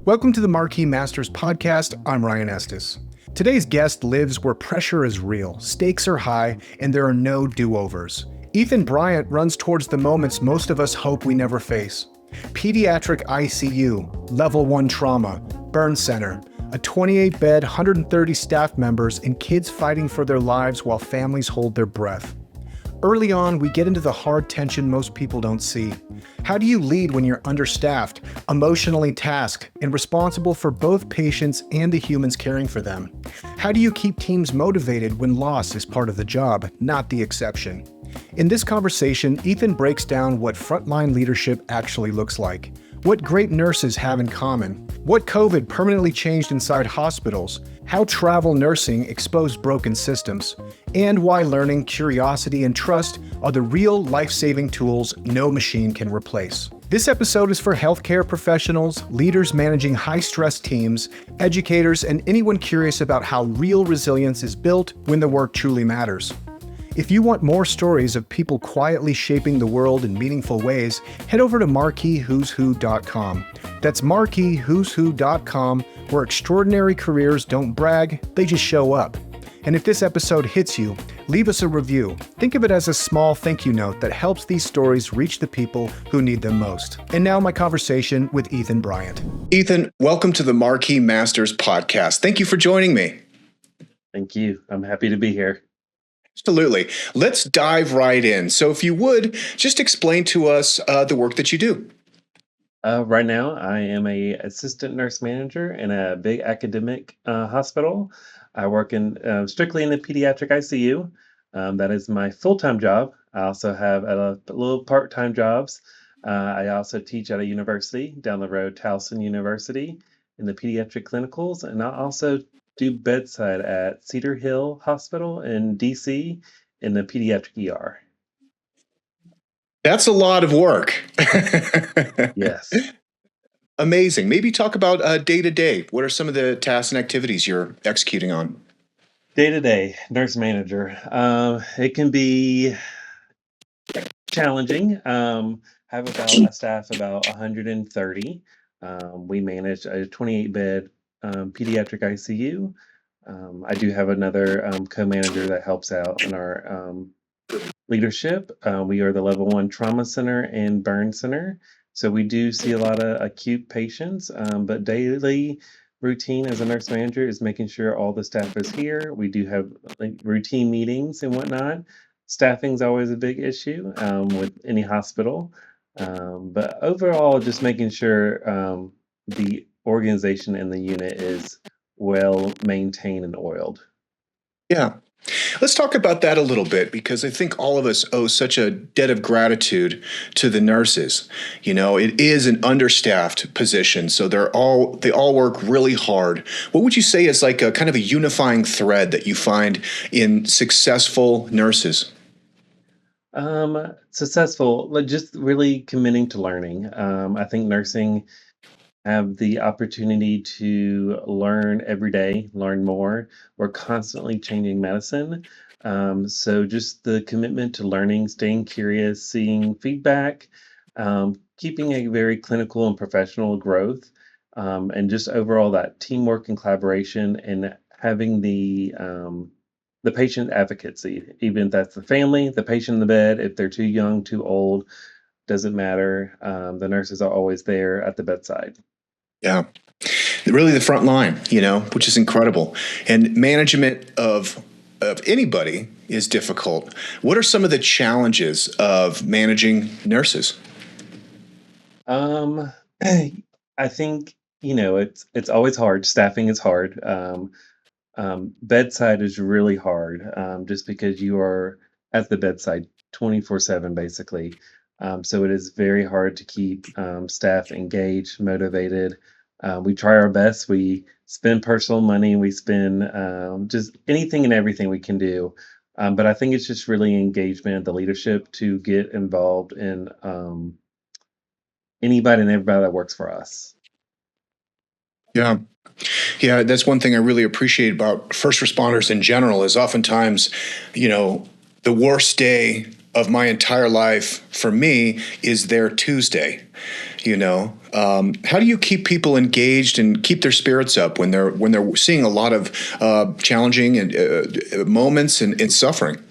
Welcome to the Marquis Masters podcast. I'm Ryan Estes. Today's guest lives where pressure is real, stakes are high, and there are no do-overs. Ethan Bryant runs towards the moments most of us hope we never face. Pediatric ICU, Level 1 Trauma, Burn Center, a 28-bed, 130 staff members, and kids fighting for their lives while families hold their breath. Early on, we get into the hard tension most people don't see. How do you lead when you're understaffed, emotionally tasked, and responsible for both patients and the humans caring for them? How do you keep teams motivated when loss is part of the job, not the exception? In this conversation, Ethan breaks down what frontline leadership actually looks like, what great nurses have in common, what COVID permanently changed inside hospitals, how travel nursing exposed broken systems, and why learning, curiosity, and trust are the real life-saving tools no machine can replace. This episode is for healthcare professionals, leaders managing high-stress teams, educators, and anyone curious about how real resilience is built when the work truly matters. If you want more stories of people quietly shaping the world in meaningful ways, head over to marquiswhoswho.com. That's marquiswhoswho.com, where extraordinary careers don't brag, they just show up. And if this episode hits you, leave us a review. Think of it as a small thank you note that helps these stories reach the people who need them most. And now my conversation with Ethan Bryant. Ethan, welcome to the Marquis Masters podcast. Thank you for joining me. Thank you. I'm happy to be here. Absolutely. Let's dive right in. So if you would, just explain to us the work that you do. Right now, I am a assistant nurse manager in a big academic hospital. I work in strictly in the pediatric ICU. That is my full-time job. I also have a little part-time jobs. I also teach at a university down the road, Towson University, in the pediatric clinicals, and I also do bedside at Cedar Hill Hospital in DC in the pediatric ER. That's a lot of work. Yes. Amazing. Maybe talk about day to day. What are some of the tasks and activities you're executing on? Day to day, nurse manager. It can be challenging. Have about a staff about 130. We manage a 28-bed pediatric ICU. I do have another co-manager that helps out in our leadership. We are the Level 1 Trauma Center and Burn Center. So we do see a lot of acute patients, but daily routine as a nurse manager is making sure all the staff is here. We do have like routine meetings and whatnot. Staffing is always a big issue with any hospital. But overall, just making sure the organization and the unit is well maintained and oiled. Yeah. Let's talk about that a little bit, because I think all of us owe such a debt of gratitude to the nurses. You know, it is an understaffed position, so they all work really hard. What would you say is like a kind of a unifying thread that you find in successful nurses? Successful, like just really committing to learning. I think nursing have the opportunity to learn every day, learn more. We're constantly changing medicine. So just the commitment to learning, staying curious, seeing feedback, keeping a very clinical and professional growth, and just overall that teamwork and collaboration and having the patient advocacy, even if that's the family, the patient in the bed, if they're too young, too old, doesn't matter. The nurses are always there at the bedside. Yeah. Really the front line, which is incredible. And management of anybody is difficult. What are some of the challenges of managing nurses? I think, it's always hard. Staffing is hard. Bedside is really hard, just because you are at the bedside 24/7, basically. So it is very hard to keep staff engaged, motivated. We try our best. We spend personal money. We spend just anything and everything we can do. But I think it's just really engagement of the leadership to get involved in anybody and everybody that works for us. Yeah. Yeah, that's one thing I really appreciate about first responders in general is oftentimes, the worst day of my entire life for me is their Tuesday. How do you keep people engaged and keep their spirits up when they're seeing a lot of challenging and moments and suffering?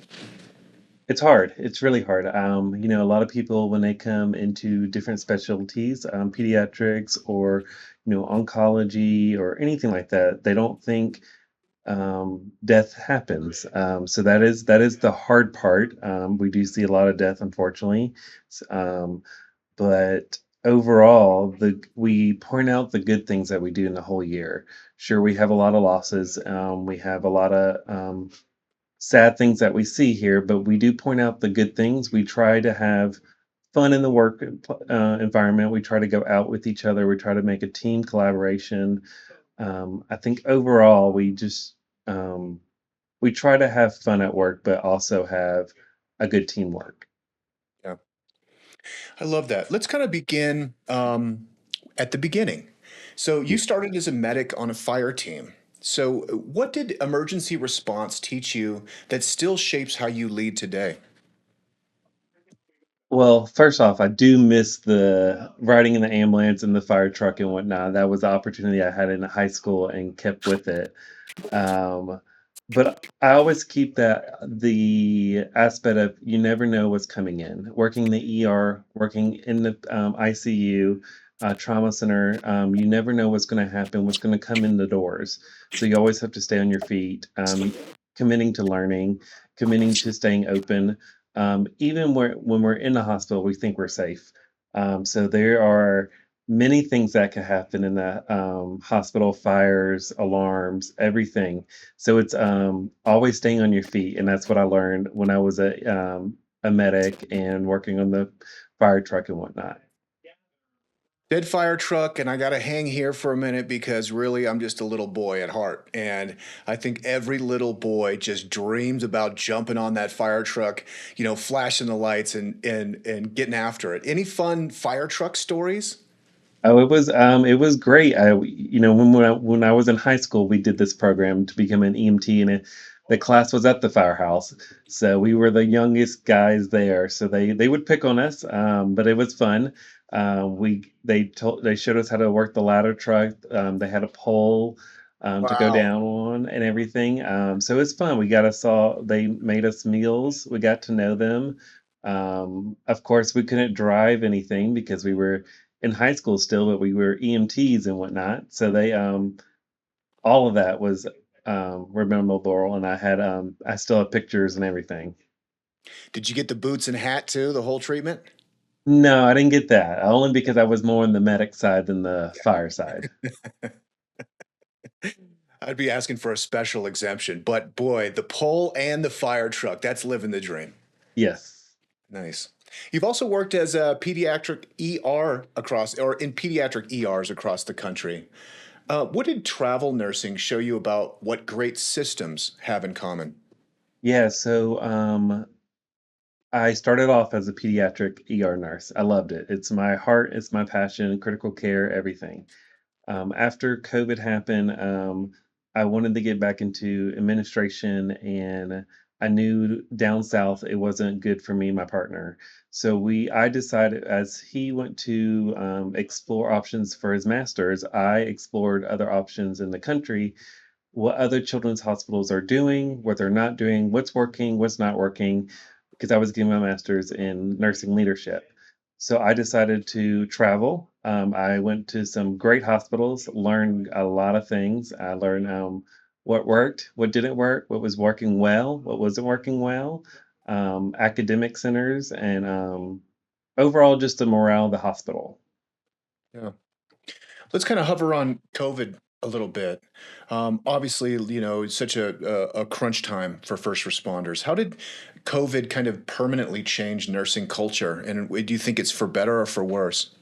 It's hard. It's really hard. A lot of people when they come into different specialties, pediatrics or oncology or anything like that, they don't think death happens. So that is the hard part. We do see a lot of death, unfortunately. S- Um, but overall, the we point out the good things that we do in the whole year. Sure, we have a lot of losses. We have a lot of sad things that we see here, but we do point out the good things. We try to have fun in the work environment. We try to go out with each other. We try to make a team collaboration. I think overall, um, we try to have fun at work, but also have a good teamwork. Yeah, I love that. Let's kind of begin at the beginning. So you Yeah. started as a medic on a fire team. So what did emergency response teach you that still shapes how you lead today? Well, first off, I do miss the riding in the ambulance and the fire truck and whatnot. That was the opportunity I had in high school and kept with it. Um, but I always keep the aspect of you never know what's coming in. Working in the ER, working in the ICU, trauma center, you never know what's going to happen, what's going to come in the doors. So you always have to stay on your feet, committing to learning, committing to staying open. Even when we're in the hospital, we think we're safe. So there are many things that could happen in the hospital, fires, alarms, everything. So it's always staying on your feet, and that's what I learned when I was a medic and working on the fire truck and whatnot. Dead fire truck, and I got to hang here for a minute because really I'm just a little boy at heart. And I think every little boy just dreams about jumping on that fire truck, flashing the lights and getting after it. Any fun fire truck stories? Oh, it was great. When I was in high school, we did this program to become an EMT, and the class was at the firehouse, so we were the youngest guys there. So they would pick on us, but it was fun. They showed us how to work the ladder truck. They had a pole to go Wow. down on and everything. So it's fun. They made us meals. We got to know them. Of course, we couldn't drive anything because we were in high school still, but we were EMTs and whatnot. So all of that was memorable, and I still have pictures and everything. Did you get the boots and hat too, the whole treatment? No, I didn't get that. Only because I was more on the medic side than the fire side. I'd be asking for a special exemption, but boy, the pole and the fire truck, that's living the dream. Yes. Nice. You've also worked as a pediatric ER or in pediatric ERs across the country. What did travel nursing show you about what great systems have in common? Yeah. So I started off as a pediatric ER nurse. I loved it. It's my heart. It's my passion. Critical care. Everything. After COVID happened, I wanted to get back into administration, and I knew down south it wasn't good for me and my partner. So I decided as he went to explore options for his master's, I explored other options in the country, what other children's hospitals are doing, what they're not doing, what's working, what's not working, because I was getting my master's in nursing leadership. So I decided to travel. I went to some great hospitals, learned a lot of things. I learned what worked, what didn't work, what was working well, what wasn't working well, academic centers, and overall just the morale of the hospital. Yeah. Let's kind of hover on COVID a little bit. Obviously, it's such a crunch time for first responders. How did COVID kind of permanently change nursing culture? And do you think it's for better or for worse?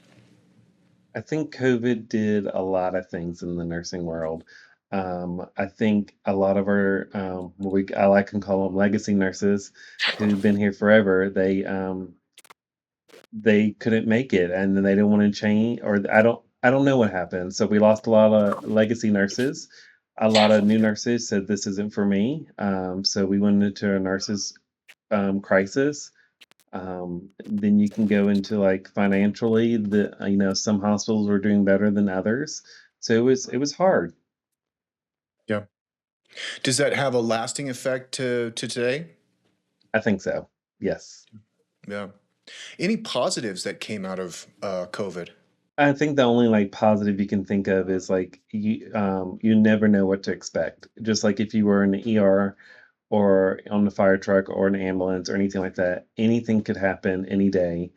I think COVID did a lot of things in the nursing world. I think a lot of our, I like to call them legacy nurses who've been here forever, they couldn't make it and then they didn't want to change, or I don't know what happened. So we lost a lot of legacy nurses. A lot of new nurses said this isn't for me. So we went into a nurses crisis. Then you can go into like financially, some hospitals were doing better than others. So it was hard. Yeah. Does that have a lasting effect to today? I think so. Yes. Yeah. Any positives that came out of COVID? I think the only, like, positive you can think of is, like, you never know what to expect. Just like if you were in the ER or on the fire truck or an ambulance or anything like that, anything could happen any day.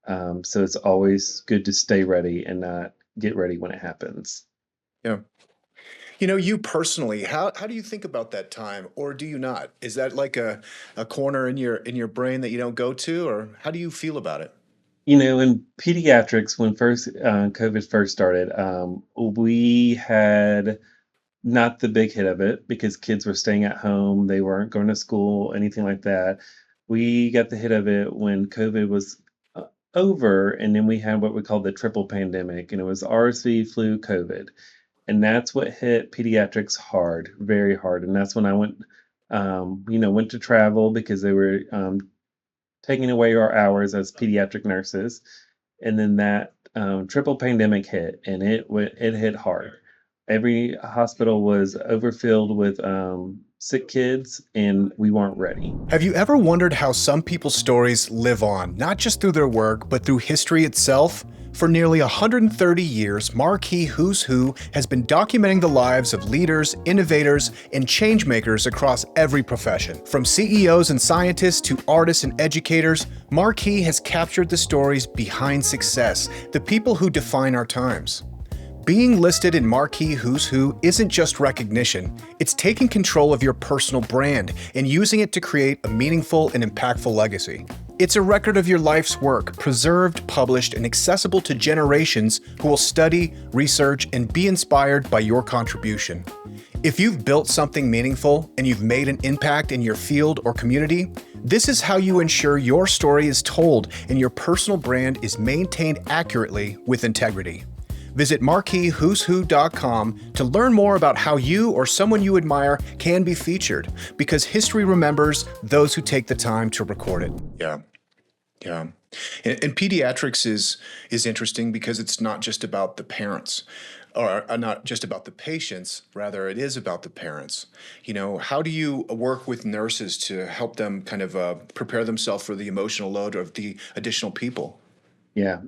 So it's always good to stay ready and not get ready when it happens. Yeah. You personally, how do you think about that time, or do you not? Is that like a corner in your brain that you don't go to, or how do you feel about it? In pediatrics, when COVID first started, we had not the big hit of it because kids were staying at home, they weren't going to school, anything like that. We got the hit of it when COVID was over, and then we had what we called the triple pandemic, and it was RSV, flu, COVID, and that's what hit pediatrics hard, very hard. And that's when I went to travel because they were taking away our hours as pediatric nurses, and then that triple pandemic hit, and it hit hard. Every hospital was overfilled with sick kids, and we weren't ready. Have you ever wondered how some people's stories live on, not just through their work, but through history itself? For nearly 130 years, Marquis Who's Who has been documenting the lives of leaders, innovators, and changemakers across every profession. From CEOs and scientists to artists and educators, Marquis has captured the stories behind success, the people who define our times. Being listed in Marquis Who's Who isn't just recognition, it's taking control of your personal brand and using it to create a meaningful and impactful legacy. It's a record of your life's work, preserved, published, and accessible to generations who will study, research, and be inspired by your contribution. If you've built something meaningful and you've made an impact in your field or community, this is how you ensure your story is told and your personal brand is maintained accurately with integrity. Visit marquiswho'swho.com to learn more about how you or someone you admire can be featured, because history remembers those who take the time to record it. Yeah. Yeah. And pediatrics is interesting because it's not just about the parents, or not just about the patients, rather it is about the parents. How do you work with nurses to help them kind of prepare themselves for the emotional load of the additional people? Yeah,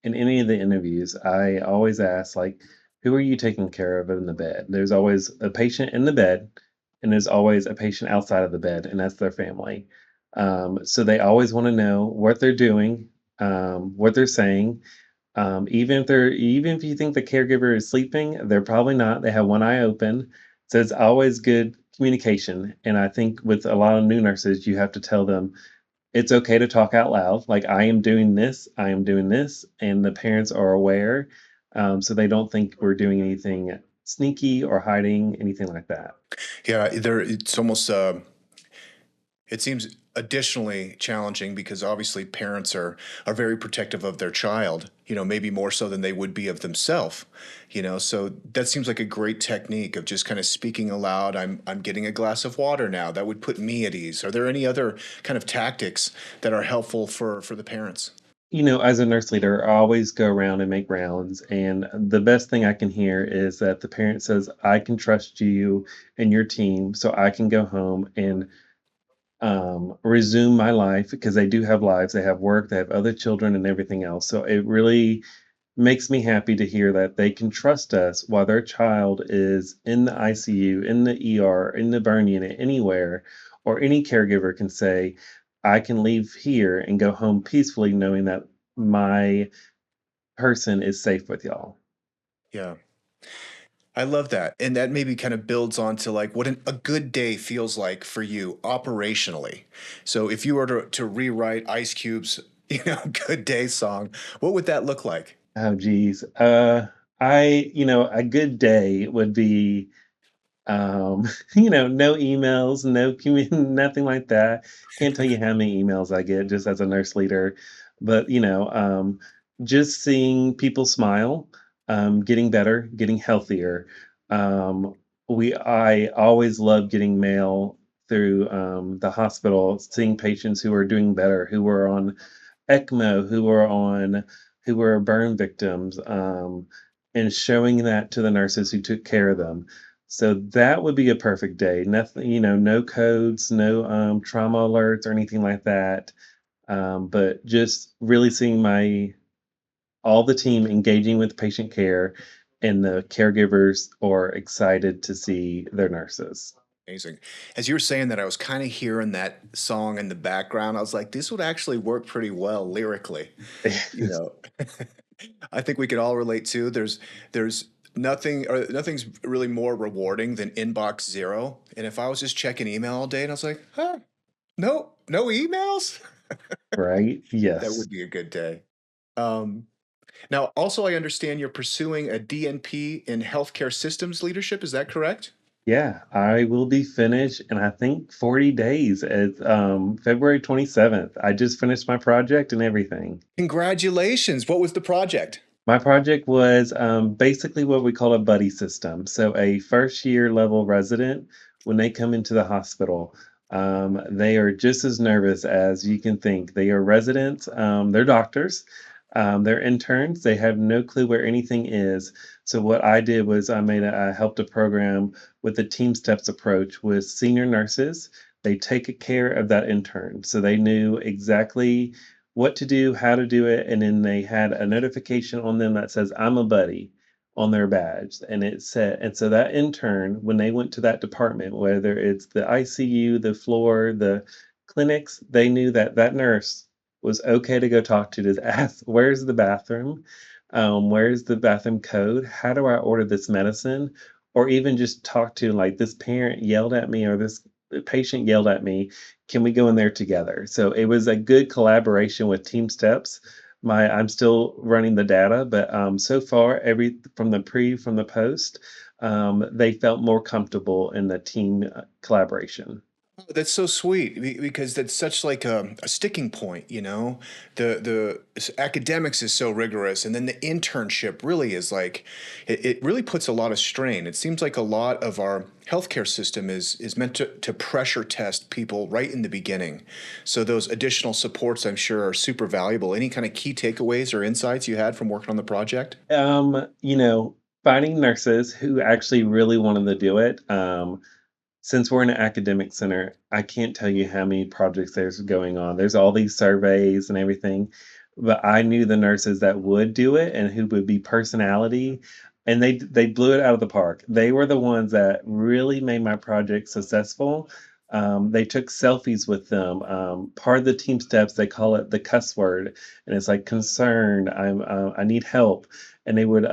in any of the interviews, I always ask, like, who are you taking care of in the bed? There's always a patient in the bed, and there's always a patient outside of the bed, and that's their family. So they always want to know what they're doing, what they're saying. Even if you think the caregiver is sleeping, they're probably not. They have one eye open. So it's always good communication. And I think with a lot of new nurses, you have to tell them it's okay to talk out loud, like, I am doing this," and the parents are aware, so they don't think we're doing anything sneaky or hiding, anything like that. Yeah, it's almost it seems additionally challenging because obviously parents are very protective of their child, maybe more so than they would be of themselves. So that seems like a great technique of just kind of speaking aloud. I'm getting a glass of water now. That would put me at ease. Are there any other kind of tactics that are helpful for the parents? As a nurse leader, I always go around and make rounds, and the best thing I can hear is that the parent says, "I can trust you and your team, so I can go home and resume my life," because they do have lives. They have work, they have other children, and everything else. So it really makes me happy to hear that they can trust us while their child is in the ICU, in the ER, in the burn unit, anywhere, or any caregiver can say, I can leave here and go home peacefully knowing that my person is safe with y'all. Yeah. I love that. And that maybe kind of builds on to like what a good day feels like for you operationally. So if you were to rewrite Ice Cube's, good day song, what would that look like? Oh, geez. A good day would be no emails, nothing like that. Can't tell you how many emails I get just as a nurse leader, but just seeing people smile, getting better, getting healthier. Um, I always love getting mail through the hospital, seeing patients who are doing better, who were on ECMO, who were burn victims, and showing that to the nurses who took care of them. So that would be a perfect day. Nothing, no codes, no trauma alerts or anything like that. But just really seeing my all the team engaging with patient care, and the caregivers are excited to see their nurses. Amazing. As you were saying that, I was kind of hearing that song in the background. I was like, this would actually work pretty well lyrically. You know, I think we could all relate to. There's nothing or nothing's really more rewarding than inbox zero. And if I was just checking email all day and I was like, huh, no emails, Right? that Yes. would be a good day. Um, Now, also, I understand you're pursuing a DNP in healthcare systems leadership. Is that correct? Yeah, I will be finished in I think 40 days at February 27th. I just finished my project and everything. Congratulations. What was the project? My project was basically what we call a buddy system. So, a first year level resident, when they come into the hospital, they are just as nervous as you can think. They are residents, they're doctors, they're interns, they have no clue where anything is. So, what I did was I helped a program with the Team Steps approach with senior nurses. They take care of that intern. So, they knew exactly what to do, how to do it, and then they had a notification on them that says, "I'm a buddy," on their badge, and it said and so that intern, when they went to that department, whether it's the ICU, the floor, the clinics, they knew that that nurse was okay to go talk to ask, "Where's the bathroom? Where's the bathroom code? How do I order this medicine?" Or even just talk to, like, "This parent yelled at me," or "This patient yelled at me. Can we go in there together?" So it was a good collaboration with Team Steps. I'm still running the data, but so far, from the post, they felt more comfortable in the team collaboration. Oh, that's so sweet because that's such like a sticking point, you know. Academics is so rigorous, and then the internship really is like it really puts a lot of strain. It seems like a lot of our healthcare system is meant to pressure test people right in the beginning. So those additional supports, I'm sure, are super valuable. Any kind of key takeaways or insights you had from working on the project? You know, finding nurses who actually really wanted to do it. Since we're in an academic center, I can't tell you how many projects there's going on. There's all these surveys and everything, but I knew the nurses that would do it and who would be personality, and they blew it out of the park. They were the ones that really made my project successful. They took selfies with them. Part of the team steps, they call it the cuss word, and it's like concerned. I need help, and they would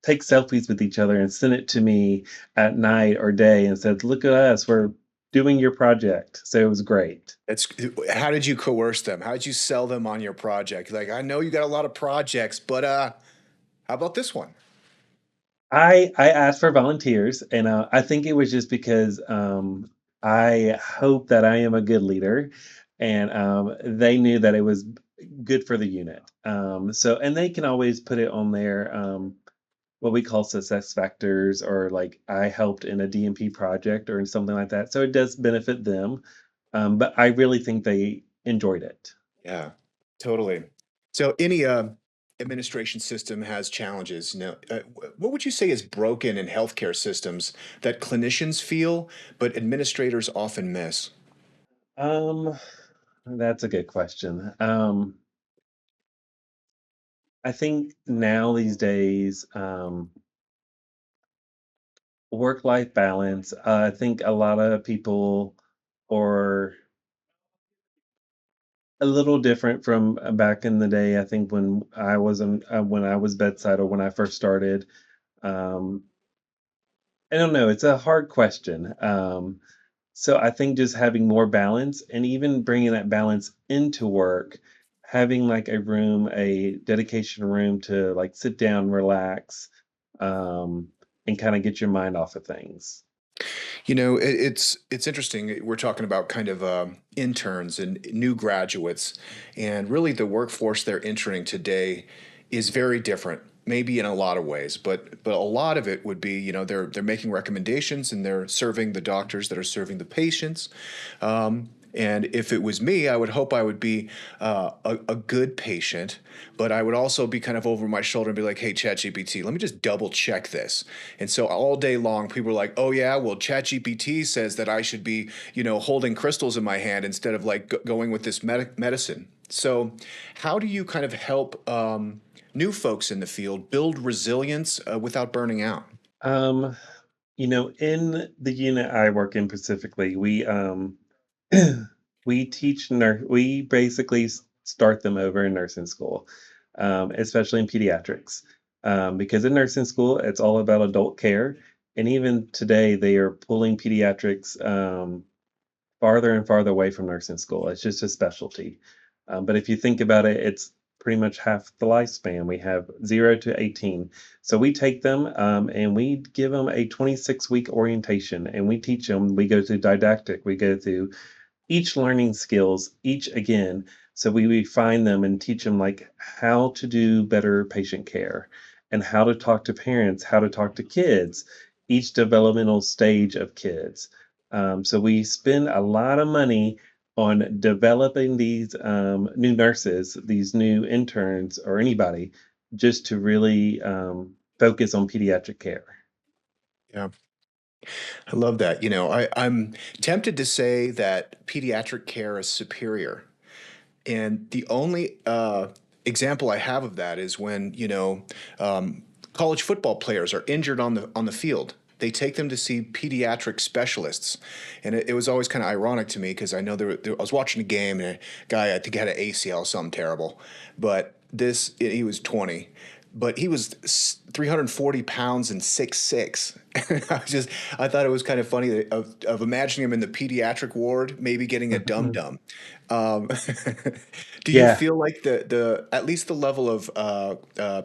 take selfies with each other and send it to me at night or day and said, "Look at us, we're doing your project." So it was great. It's how did you coerce them? How did you sell them on your project? Like, I know you got a lot of projects, but how about this one? I asked for volunteers, and I think it was just because I hope that I am a good leader, and they knew that it was good for the unit. And they can always put it on their what we call success factors, or like I helped in a DMP project or in something like that. So it does benefit them. But I really think they enjoyed it. Yeah, totally. So any administration system has challenges. You know, what would you say is broken in healthcare systems that clinicians feel, but administrators often miss? Um, that's a good question. I think now these days, work-life balance. I think a lot of people are a little different from back in the day. I think when I was bedside or when I first started. Um, I don't know. It's a hard question. So I think just having more balance and even bringing that balance into work, having like a dedication room to like sit down, relax, um, and kind of get your mind off of things. You know, it's interesting. We're talking about kind of interns and new graduates, and really the workforce they're entering today is very different maybe in a lot of ways, but a lot of it would be, they're making recommendations and they're serving the doctors that are serving the patients. And if it was me, I would hope I would be a good patient, but I would also be kind of over my shoulder and be like, hey, ChatGPT, let me just double check this. And so all day long, people are like, oh, yeah, well, ChatGPT says that I should be, holding crystals in my hand instead of like going with this medicine. So how do you kind of help new folks in the field build resilience without burning out? Um, in the unit I work in specifically, we we basically start them over in nursing school, especially in pediatrics. Because in nursing school, it's all about adult care. And even today, they are pulling pediatrics farther and farther away from nursing school. It's just a specialty. But if you think about it, it's pretty much half the lifespan. We have 0 to 18. So we take them and we give them a 26-week orientation and we teach them. We go through didactic, we go through each learning skills, each again. So we refine them and teach them like how to do better patient care and how to talk to parents, how to talk to kids, each developmental stage of kids. So we spend a lot of money on developing these new nurses, these new interns, or anybody just to really focus on pediatric care. Yeah. I love that. I'm tempted to say that pediatric care is superior. And the only example I have of that is when, college football players are injured on the field. They take them to see pediatric specialists, and it was always kind of ironic to me because I know I was watching a game and a guy I think had an ACL, something terrible, but he was 20, but he was 340 pounds and 6'6". I thought it was kind of funny of imagining him in the pediatric ward, maybe getting a dum dum. Um, do you Yeah, feel like the at least the level of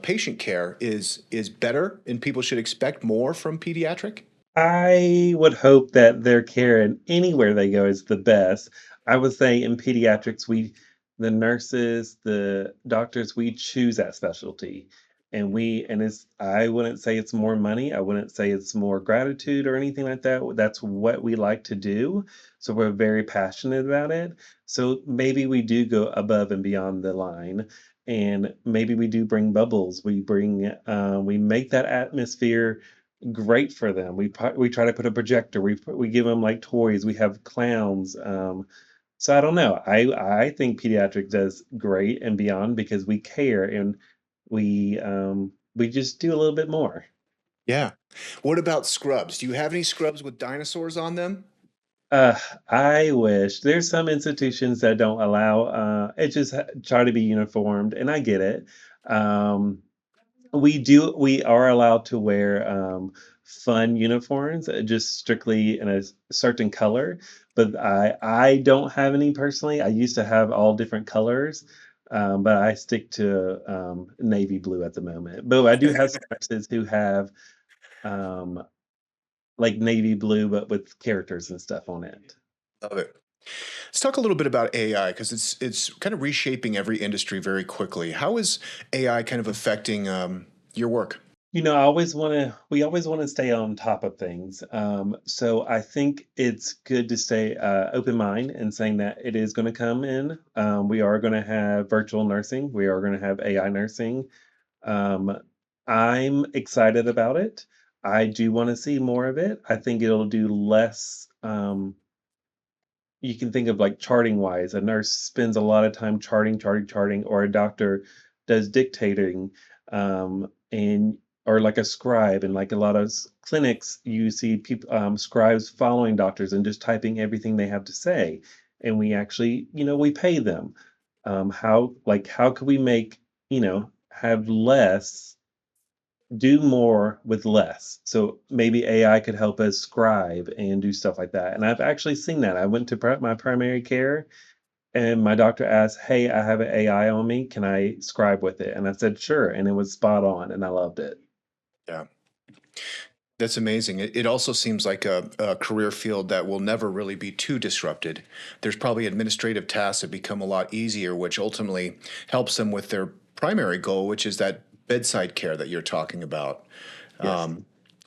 patient care is better, and people should expect more from pediatric? I would hope that their care and anywhere they go is the best. I would say in pediatrics, the nurses, the doctors, we choose that specialty. And I wouldn't say it's more money. I wouldn't say it's more gratitude or anything like that. That's what we like to do. So we're very passionate about it. So maybe we do go above and beyond the line. And maybe we do bring bubbles. We make that atmosphere great for them. We try to put a projector. We give them like toys. We have clowns. So I don't know. I think pediatric does great and beyond because we care and we just do a little bit more. Yeah. What about scrubs? Do you have any scrubs with dinosaurs on them? Uh, I wish there's some institutions that don't allow. It just try to be uniformed, and I get it. Um, we are allowed to wear, fun uniforms, just strictly in a certain color, but I don't have any personally. I used to have all different colors, but I stick to, navy blue at the moment. But I do have some nurses who have, um, like, navy blue, but with characters and stuff on it. Love it. Let's talk a little bit about AI because it's kind of reshaping every industry very quickly. How is AI kind of affecting your work? We always wanna stay on top of things. So I think it's good to stay open mind and saying that it is gonna come in. We are gonna have virtual nursing. We are gonna have AI nursing. Um, I'm excited about it. I do wanna see more of it. I think it'll do less. You can think of like charting wise. A nurse spends a lot of time charting, or a doctor does dictating, and or like a scribe. And like a lot of clinics, you see people, scribes following doctors and just typing everything they have to say. And we actually, we pay them. How could we make, have less do more with less. So maybe AI could help us scribe and do stuff like that. And I've actually seen that. I went to my primary care and my doctor asked, "Hey, I have an AI on me. Can I scribe with it?" And I said, "Sure." And it was spot on and I loved it. Yeah, that's amazing. It also seems like a career field that will never really be too disrupted. There's probably administrative tasks that become a lot easier, which ultimately helps them with their primary goal, which is that bedside care that you're talking about, Yes.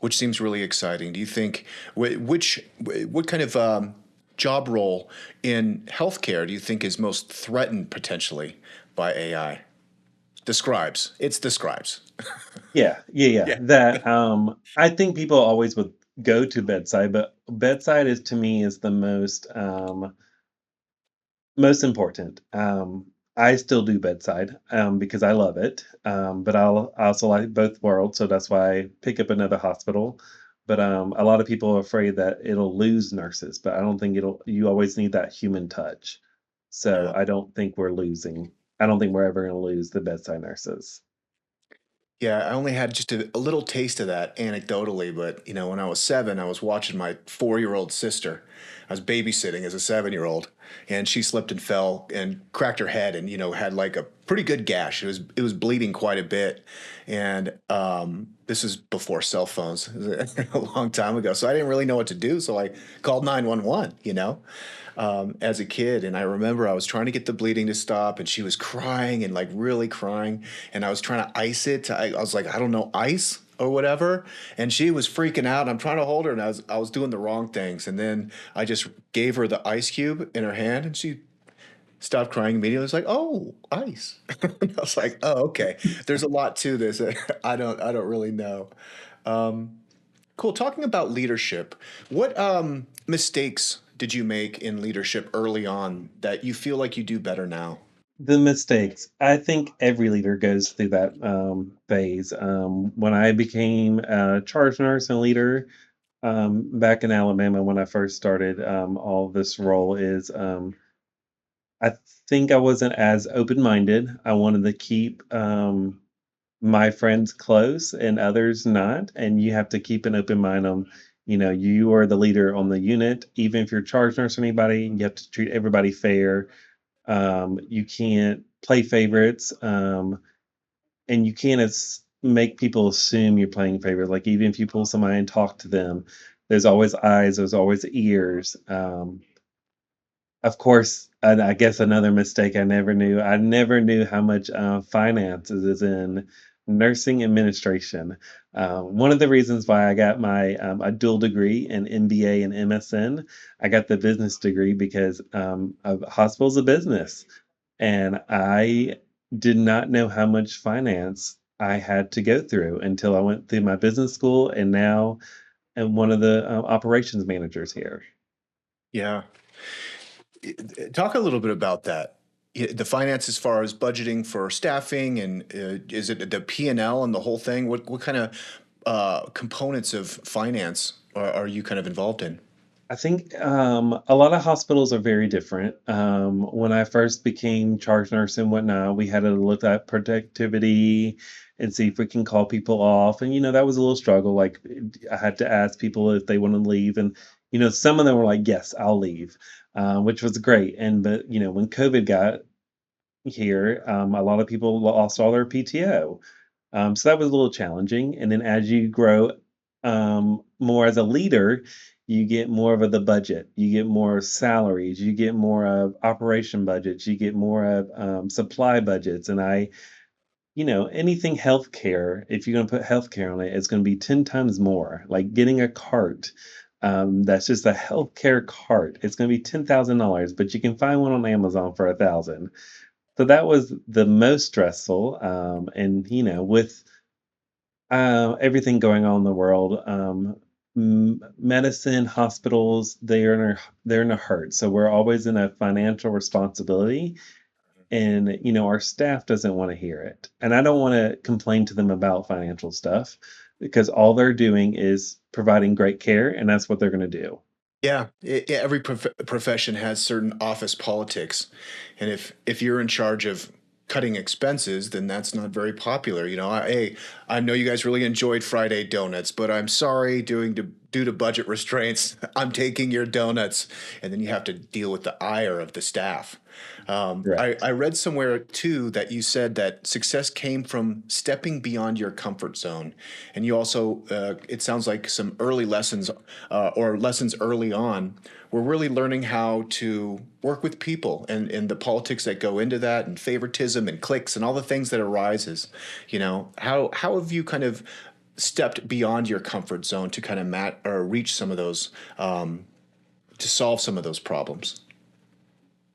which seems really exciting. Do you think what kind of job role in healthcare do you think is most threatened potentially by AI? Describes. It's describes. Yeah, yeah, yeah. Yeah. That I think people always would go to bedside, but bedside is to me is the most important. I still do bedside because I love it, but I also like both worlds, so that's why I pick up another hospital. But a lot of people are afraid that it'll lose nurses, but I don't think it'll. You always need that human touch. So Yeah. I don't think we're losing. I don't think we're ever going to lose the bedside nurses. Yeah, I only had just a little taste of that anecdotally, but when I was 7, I was watching my 4-year-old sister. I was babysitting as a 7-year-old, and she slipped and fell and cracked her head, and had like a pretty good gash. It was bleeding quite a bit, and this is before cell phones, a long time ago. So I didn't really know what to do, so I called 911. As a kid. And I remember I was trying to get the bleeding to stop, and she was crying and like really crying. And I was trying to ice it. I was like, I don't know, ice or whatever. And she was freaking out. And I'm trying to hold her, and I was doing the wrong things. And then I just gave her the ice cube in her hand, and she stopped crying immediately. It was like, oh, ice. And I was like, oh, okay. There's a lot to this. I don't really know. Um, Cool. Talking about leadership, what mistakes did you make in leadership early on that you feel like you do better now? The mistakes. I think every leader goes through that phase. When I became a charge nurse and leader back in Alabama, when I first started all this role, is I think I wasn't as open minded. I wanted to keep my friends close and others not, and you have to keep an open mind on. You are the leader on the unit. Even if you're charge nurse or anybody, you have to treat everybody fair. You can't play favorites, and you can't make people assume you're playing favorites. Like even if you pull somebody and talk to them, there's always eyes, there's always ears. Of course, and I guess another mistake I never knew. I never knew how much finances is in nursing administration. One of the reasons why I got my a dual degree in MBA and MSN, I got the business degree because a hospital's a business. And I did not know how much finance I had to go through until I went through my business school, and now I'm one of the operations managers here. Yeah. Talk a little bit about that. The finance as far as budgeting for staffing, and is it the P&L and the whole thing? What kind of components of finance are you kind of involved in? I think a lot of hospitals are very different. When I first became charge nurse and whatnot, we had to look at productivity and see if we can call people off. And, that was a little struggle. Like, I had to ask people if they want to leave. And, some of them were like, yes, I'll leave, which was great. But, when COVID got here, a lot of people lost all their PTO. So that was a little challenging. And then as you grow more as a leader, you get more of the budget, you get more salaries, you get more of operation budgets, you get more of supply budgets. And anything healthcare, if you're going to put healthcare on it, it's going to be 10 times more. Like getting a cart. That's just a healthcare cart. It's going to be $10,000, but you can find one on Amazon for 1,000. So that was the most stressful. And with everything going on in the world, medicine, hospitals, they're in a hurt. So we're always in a financial responsibility, and our staff doesn't want to hear it. And I don't want to complain to them about financial stuff because all they're doing is providing great care, and that's what they're going to do. Yeah, every profession has certain office politics, and if you're in charge of cutting expenses, then that's not very popular. Hey, I know you guys really enjoyed Friday donuts, but I'm sorry, due to budget restraints, I'm taking your donuts. And then you have to deal with the ire of the staff. I Correct. read somewhere too that you said that success came from stepping beyond your comfort zone. And you also, it sounds like some early lessons or lessons early on were really learning how to work with people and the politics that go into that and favoritism and cliques and all the things that arises. How have you kind of stepped beyond your comfort zone to kind of or reach some of those to solve some of those problems?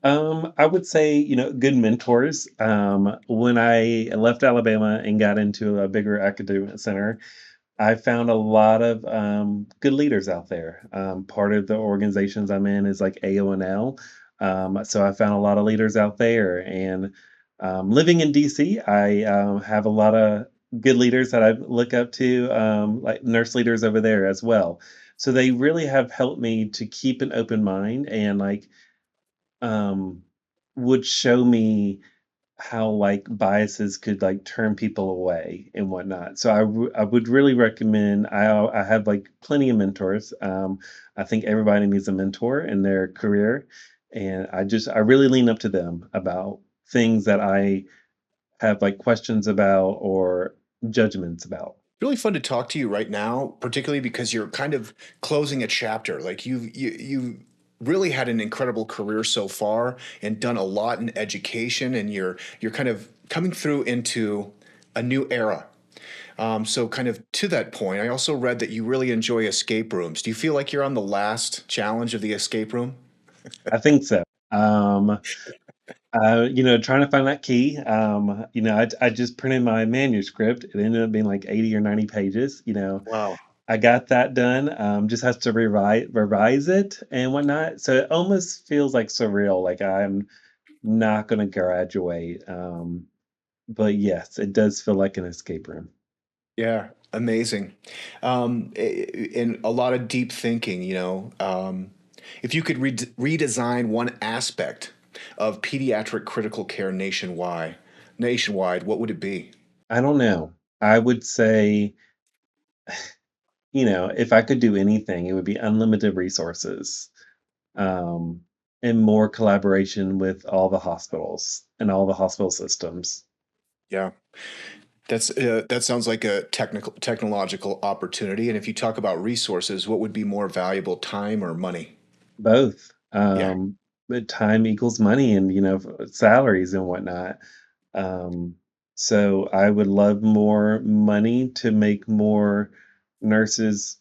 I would say, good mentors. When I left Alabama and got into a bigger academic center, I found a lot of good leaders out there. Part of the organizations I'm in is like AONL. So I found a lot of leaders out there. And living in DC, I have a lot of good leaders that I look up to, like nurse leaders over there as well. So they really have helped me to keep an open mind and like um, would show me how like biases could like turn people away and whatnot. So I would really recommend. I have like plenty of mentors. I think everybody needs a mentor in their career, and I really lean up to them about things that I have like questions about or judgments about. Really fun to talk to you right now, particularly because you're kind of closing a chapter. Like you really had an incredible career so far and done a lot in education, and you're kind of coming through into a new era. So kind of to that point, I also read that you really enjoy escape rooms. Do you feel like you're on the last challenge of the escape room? I think so. Um, Trying to find that key. I just printed my manuscript. It ended up being like 80 or 90 pages. Wow. I got that done. Just has to revise it and whatnot. So it almost feels like surreal, like I'm not going to graduate. But yes, it does feel like an escape room. Yeah, amazing. And a lot of deep thinking, if you could redesign one aspect of pediatric critical care nationwide, what would it be? I don't know. I would say, if I could do anything, it would be unlimited resources, um, and more collaboration with all the hospitals and all the hospital systems. Yeah, that sounds like a technological opportunity. And if you talk about resources, what would be more valuable, time or money? Both. Yeah. But time equals money and, salaries and whatnot. Um, so I would love more money to make more nurses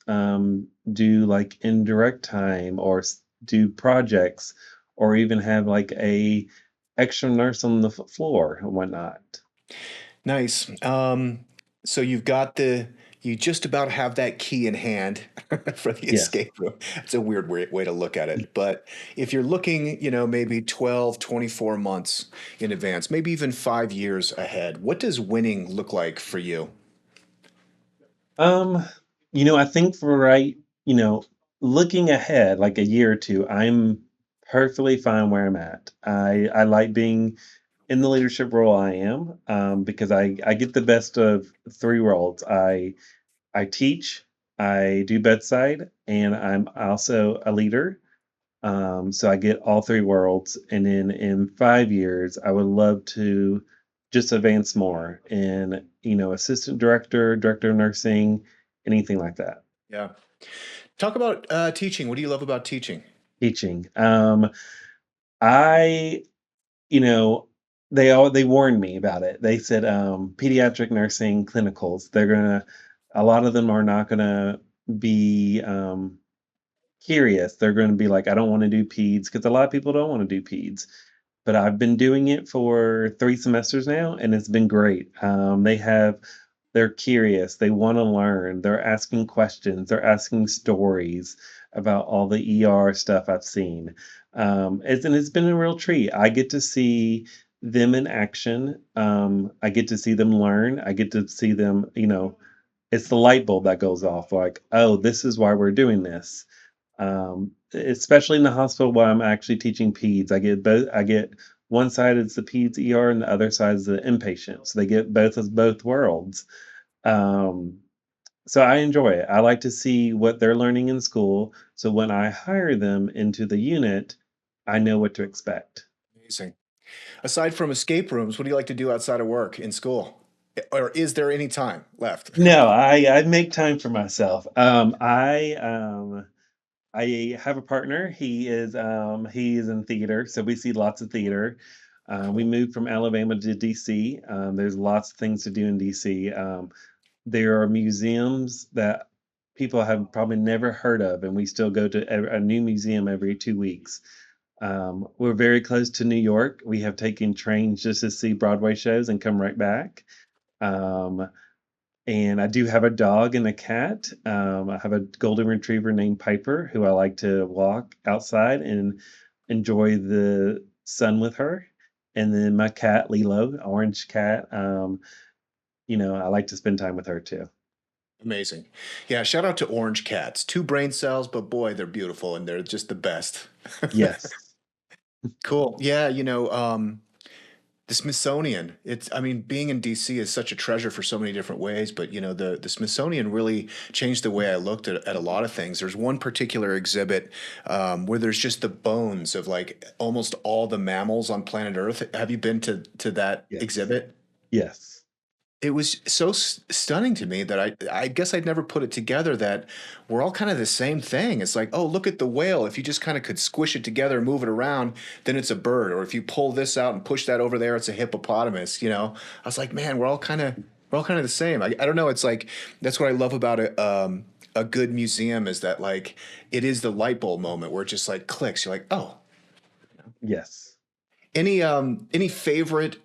do like indirect time or do projects or even have like a extra nurse on the floor and whatnot. Nice. So you just about have that key in hand for the Yes. escape room. It's a weird way to look at it. But if you're looking, maybe 12, 24 months in advance, maybe even 5 years ahead, what does winning look like for you? Um, I think for looking ahead like a year or two, I'm perfectly fine where I'm at. I like being in the leadership role I am, because I get the best of three worlds. I teach, I do bedside, and I'm also a leader. So I get all three worlds, and then in 5 years, I would love to just advance more in, assistant director, director of nursing, anything like that. Yeah. Talk about teaching. What do you love about teaching? Teaching. I, you know, they warned me about it. They said pediatric nursing clinicals, a lot of them are not gonna be curious. They're gonna be like, I don't want to do peds because a lot of people don't want to do peds. But I've been doing it for 3 semesters now, and it's been great. They're curious, they wanna learn, they're asking questions, they're asking stories about all the ER stuff I've seen. It's been a real treat. I get to see them in action, I get to see them learn, I get to see them, it's the light bulb that goes off, like, "Oh, this is why we're doing this." Especially in the hospital while I'm actually teaching peds. I get one side is the peds ER and the other side is the inpatient. So they get both worlds. Um, So I enjoy it. I like to see what they're learning in school. So when I hire them into the unit, I know what to expect. Amazing. Aside from escape rooms, what do you like to do outside of work in school? Or is there any time left? No, I make time for myself. I have a partner. He is in theater, so we see lots of theater. We Cool. moved from Alabama to DC. There's lots of things to do in DC. There are museums that people have probably never heard of, and we still go to a new museum every 2 weeks. We're very close to New York. We have taken trains just to see Broadway shows and come right back. Um, and I do have a dog and a cat. I have a golden retriever named Piper who I like to walk outside and enjoy the sun with her. And then my cat, Lilo, orange cat, I like to spend time with her too. Amazing. Yeah, shout out to orange cats. Two brain cells, but boy, they're beautiful and they're just the best. Yes. Cool. Yeah, the Smithsonian. I mean, being in DC is such a treasure for so many different ways, but the Smithsonian really changed the way I looked at a lot of things. There's one particular exhibit where there's just the bones of like almost all the mammals on planet Earth. Have you been to that Yes. exhibit? Yes. It was so stunning to me that I guess I'd never put it together that we're all kind of the same thing. It's like, oh, look at the whale. If you just kind of could squish it together and move it around, then it's a bird. Or if you pull this out and push that over there, it's a hippopotamus. I was like, man, we're all kind of the same. I don't know. It's like that's what I love about a good museum is that like it is the light bulb moment where it just like clicks. You're like, oh, Yes. any favorite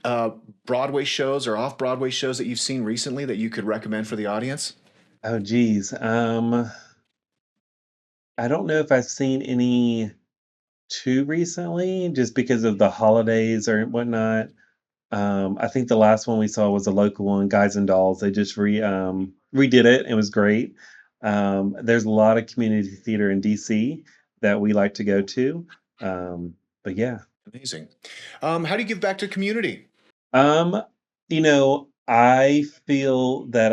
Broadway shows or off Broadway shows that you've seen recently that you could recommend for the audience? Oh, geez. I don't know if I've seen any too recently, just because of the holidays or whatnot. I think the last one we saw was a local one, Guys and Dolls. They just redid it. It was great. There's a lot of community theater in DC that we like to go to. But yeah. Amazing. How do you give back to community? Um, I feel that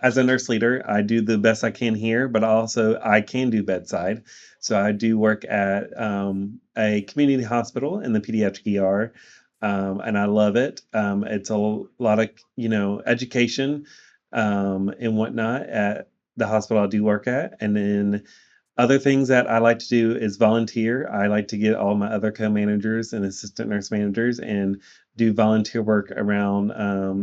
as a nurse leader, I do the best I can here, but also I can do bedside. So I do work at a community hospital in the pediatric ER, and I love it. It's a lot of education and whatnot at the hospital I do work at, and then other things that I like to do is volunteer. I like to get all my other co-managers and assistant nurse managers and do volunteer work around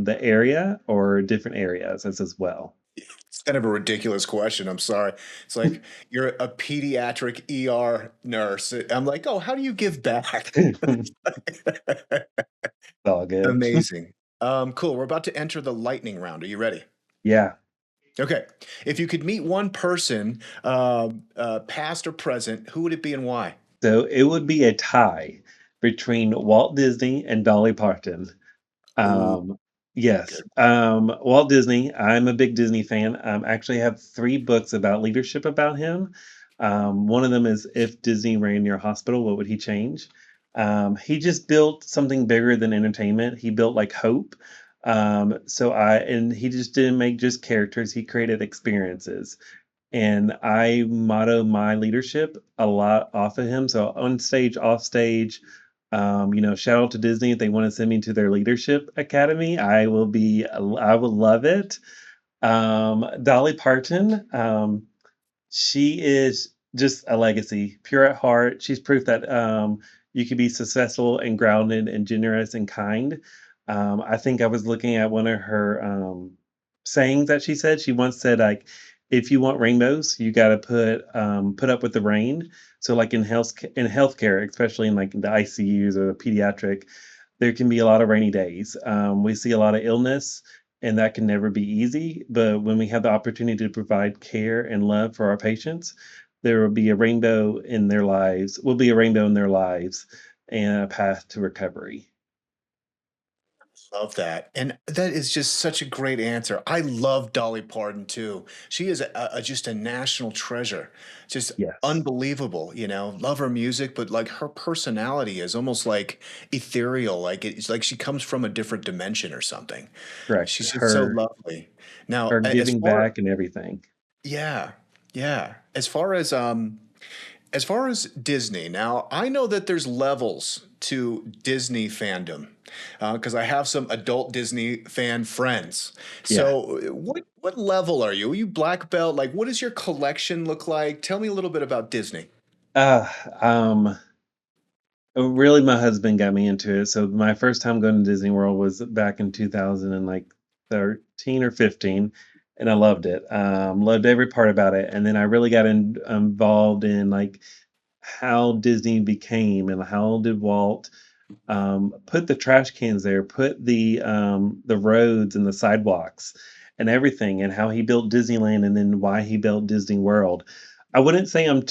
the area or different areas as well. It's kind of a ridiculous question. I'm sorry. It's like you're a pediatric ER nurse. I'm like, oh, how do you give back? It's all good. Amazing. Cool. We're about to enter the lightning round. Are you ready? Yeah. Okay. If you could meet one person, past or present, who would it be and why? So it would be a tie between Walt Disney and Dolly Parton. Ooh, Um, yes, good. Walt Disney, I'm a big Disney fan. Actually have 3 books about leadership about him. One of them is "If Disney ran your hospital, what would he change?" He just built something bigger than entertainment. He built, like, hope. And he just didn't make just characters, he created experiences. And I motto my leadership a lot off of him. So on stage, off stage, shout out to Disney if they want to send me to their leadership academy. I will love it. Dolly Parton, she is just a legacy, pure at heart. She's proof that you can be successful and grounded and generous and kind. I think I was looking at one of her sayings that she said. She once said, like, if you want rainbows, you got to put up with the rain. So, like in healthcare, especially in like the ICUs or the pediatric, there can be a lot of rainy days. We see a lot of illness, and that can never be easy. But when we have the opportunity to provide care and love for our patients, there will be a rainbow in their lives, will be a rainbow in their lives and a path to recovery. Love that. And that is just such a great answer. I love Dolly Parton too. She is just a national treasure. Just Yes, unbelievable, Love her music, but like her personality is almost like ethereal. Like it's like she comes from a different dimension or something. correct. She's just so lovely. Her Now, giving back and everything. yeah, yeah. As far as Disney, now I know that there's levels to Disney fandom because I have some adult Disney fan friends. Yeah. So, what level are you? Are you black belt? Like, what does your collection look like? Tell me a little bit about Disney. Uh, um, really, my husband got me into it. So my first time going to Disney World was back in 2000 and like 13 or 15, and I loved it. Loved every part about it. And then I really got involved in like how Disney became and how did Walt put the trash cans there, put the roads and the sidewalks and everything, and how he built Disneyland, and then why he built Disney World. I wouldn't say I'm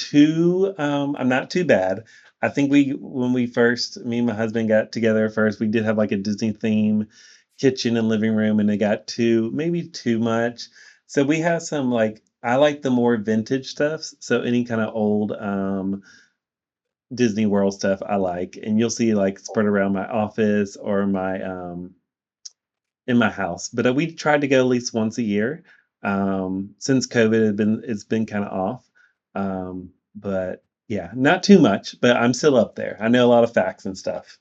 not too bad. I think when we first, me and my husband got together first, we did have like a Disney theme kitchen and living room, and it got maybe too much. So we have some like, I like the more vintage stuff. So any kind of old Disney World stuff I like, and you'll see, like, spread around my office or in my house, but, we tried to go at least once a year. Since COVID it's been kinda off, but, yeah, not too much, but I'm still up there. I know a lot of facts and stuff.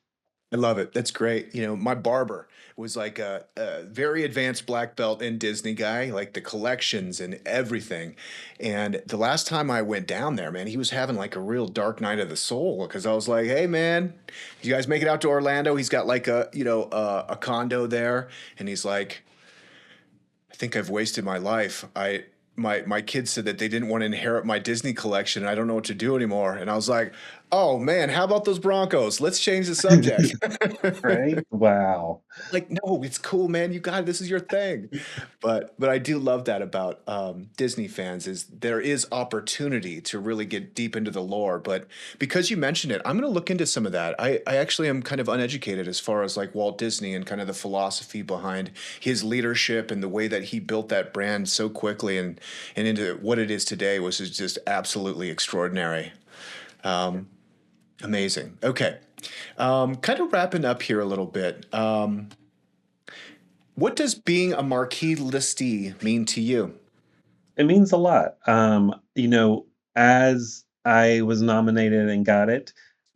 I love it. That's great. My barber was like a very advanced black belt in Disney guy, like the collections and everything. And the last time I went down there, man, he was having like a real dark night of the soul because I was like, "Hey, man, you guys make it out to Orlando?" He's got like a condo there, and he's like, I think I've wasted my life. My kids said that they didn't want to inherit my Disney collection, and I don't know what to do anymore. And I was like, "Oh man, how about those Broncos? Let's change the subject." Right? Wow. Like, no, it's cool, man. You got it. This is your thing. But I do love that about Disney fans is there is opportunity to really get deep into the lore. But because you mentioned it, I'm going to look into some of that. I actually am kind of uneducated as far as like Walt Disney and kind of the philosophy behind his leadership and the way that he built that brand so quickly and into what it is today, which is just absolutely extraordinary. Um, Amazing. Okay. Kind of wrapping up here a little bit. What does being a marquee listee mean to you? It means a lot. As I was nominated and got it,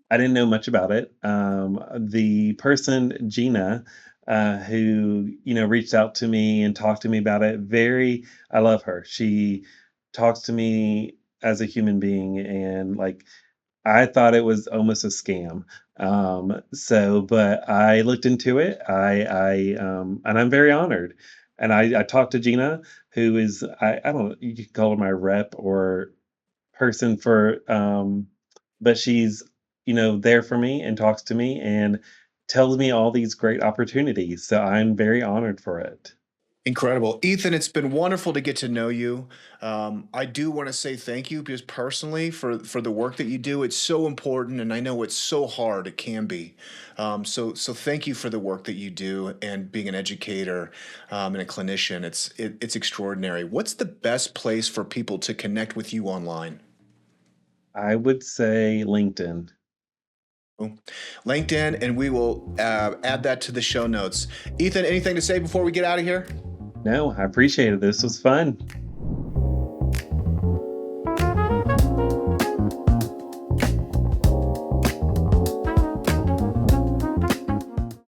I didn't know much about it. The person, Gina, who, reached out to me and talked to me about it, I love her. She talks to me as a human being, and like, I thought it was almost a scam. But I looked into it. And I'm very honored. And I talked to Gina, who is, I don't know, you could call her my rep or person but she's, there for me and talks to me and tells me all these great opportunities. So I'm very honored for it. Incredible. Ethan, it's been wonderful to get to know you. I do want to say thank you just personally for the work that you do. It's so important, and I know it's so hard. It can be. So thank you for the work that you do and being an educator and a clinician. It's extraordinary. What's the best place for people to connect with you online? I would say LinkedIn. Cool. LinkedIn, and we will add that to the show notes. Ethan, anything to say before we get out of here? No, I appreciate it. This was fun.